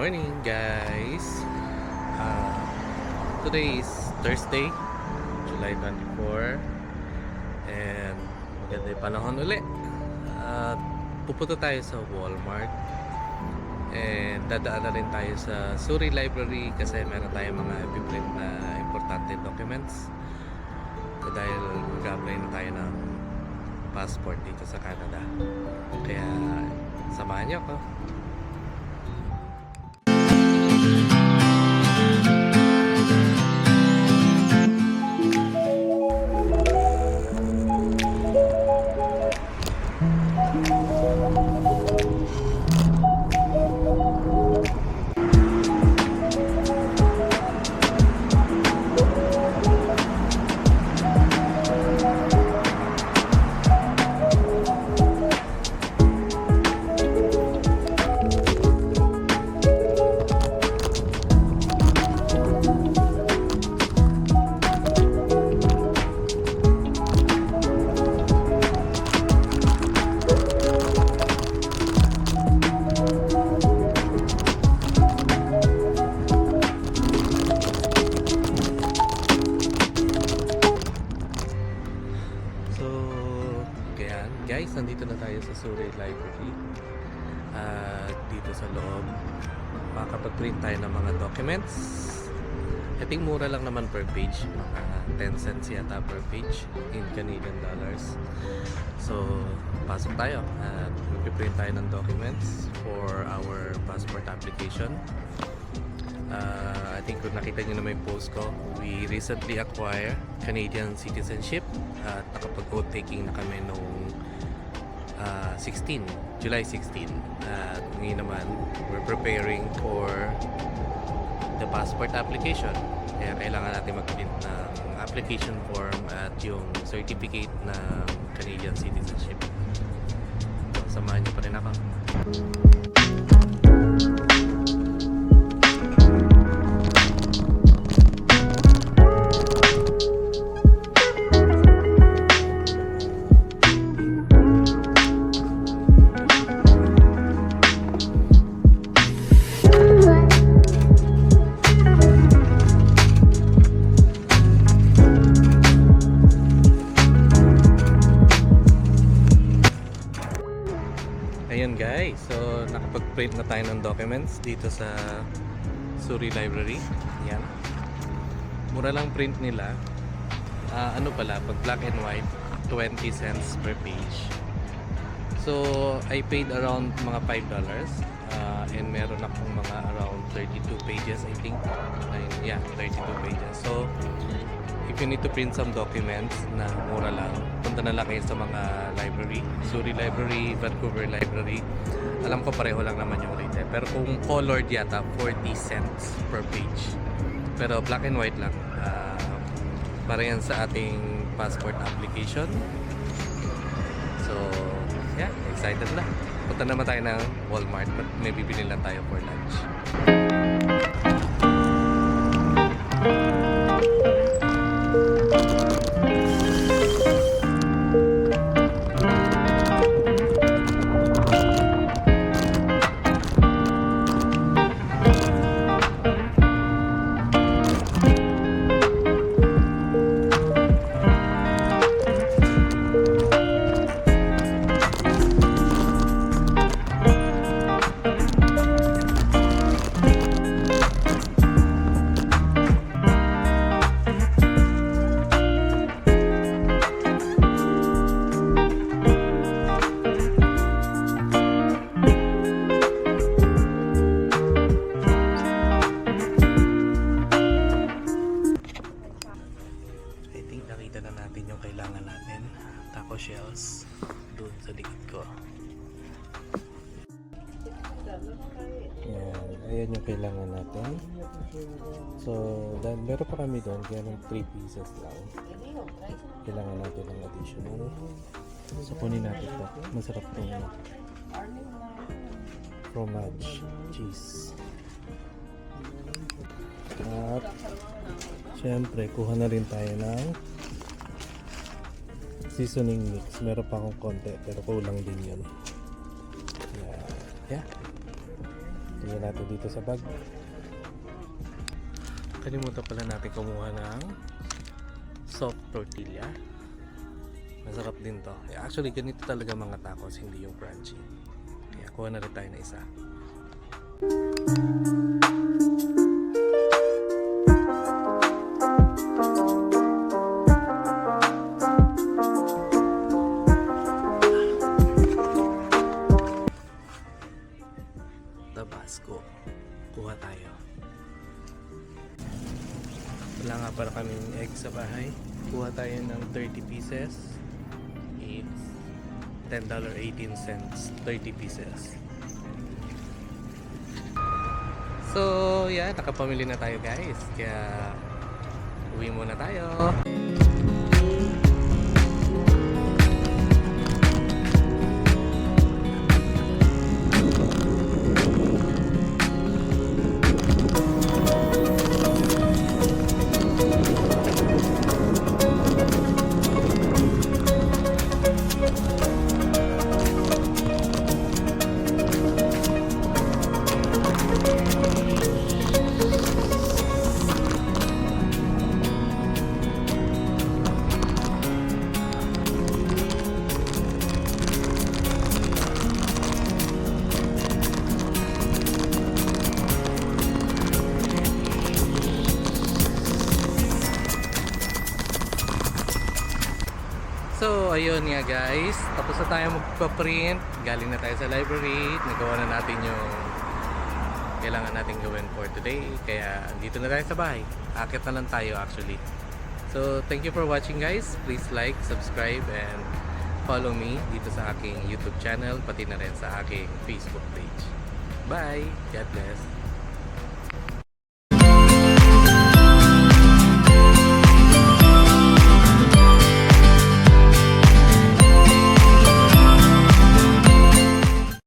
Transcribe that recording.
morning, guys. Today is Thursday, July 24, and maganda yung panahon uli. Pupunta tayo sa Walmart and dadaan na rin tayo sa Surrey Library kasi meron tayong mga i-print na importante documents. Dahil mag-apply na tayo ng passport dito sa Canada, kaya samahan niyo ako. Guys, nandito na tayo sa Surrey Library. Dito sa loob makakapag-print tayo ng mga documents. I think mura lang naman per page, mga 10 cents yata per page in Canadian dollars. So pasok tayo at mag-print tayo ng documents for our passport application. I think kung nakita nyo na may post ko, we recently acquired Canadian citizenship at nakapag-oath taking na kami noong July 16. At ngayon naman, we're preparing for the passport application. Kaya kailangan natin mag-print ng application form at yung certificate na Canadian citizenship. So, samahan niyo pa rin ako. Ayun guys, so nakapag-print na tayo ng documents dito sa Surrey Library. Yan. Mura lang print nila. Ano pala, pag black and white, 20 cents per page. So, I paid around mga $5. And meron akong mga around 32 pages, I think. Yeah, 32 pages. So, if you need to print some documents na mura lang, punta na lang kayo sa mga library. Surrey Library, Vancouver Library. Alam ko pareho lang naman yung rate. Pero kung colored yata, 40 cents per page. Pero black and white lang. Para yan sa ating passport application. So, yeah, excited na. Punta naman tayo ng Walmart, but may bibili lang tayo for lunch. Nakita na natin yung kailangan natin. Taco shells doon sa likod ko. Ayan yung kailangan natin. So, dahil meron pa kami doon, kaya ng 3 pieces lang. Kailangan natin ng additional. So, kunin natin ito. Masarap itong fromage cheese. At syempre, kuha na rin tayo ng seasoning mix. Meron pa akong konti pero kulang din yun. Yeah. Lalagyan natin dito sa bag. Kalimutan pala natin kumuha ng soft tortilla. Masarap din to. Actually, ganito talaga mga tacos, hindi yung crunchy. Kaya kuha na rin tayo na isa. Tabasco. Kuha tayo. Wala nga para kaming egg sa bahay. Kuha tayo ng 30 pieces. It's $10.18. 30 pieces. So, yeah, nakapamili na tayo guys. Kaya, uwi muna tayo. So, ayun nga guys. Tapos na tayo magpa-print. Galing na tayo sa library. Nagawa na natin yung kailangan natin gawin for today. Kaya, dito na tayo sa bahay. Akit na lang tayo actually. So, thank you for watching guys. Please like, subscribe, and follow me dito sa aking YouTube channel. Pati na rin sa aking Facebook page. Bye! God bless!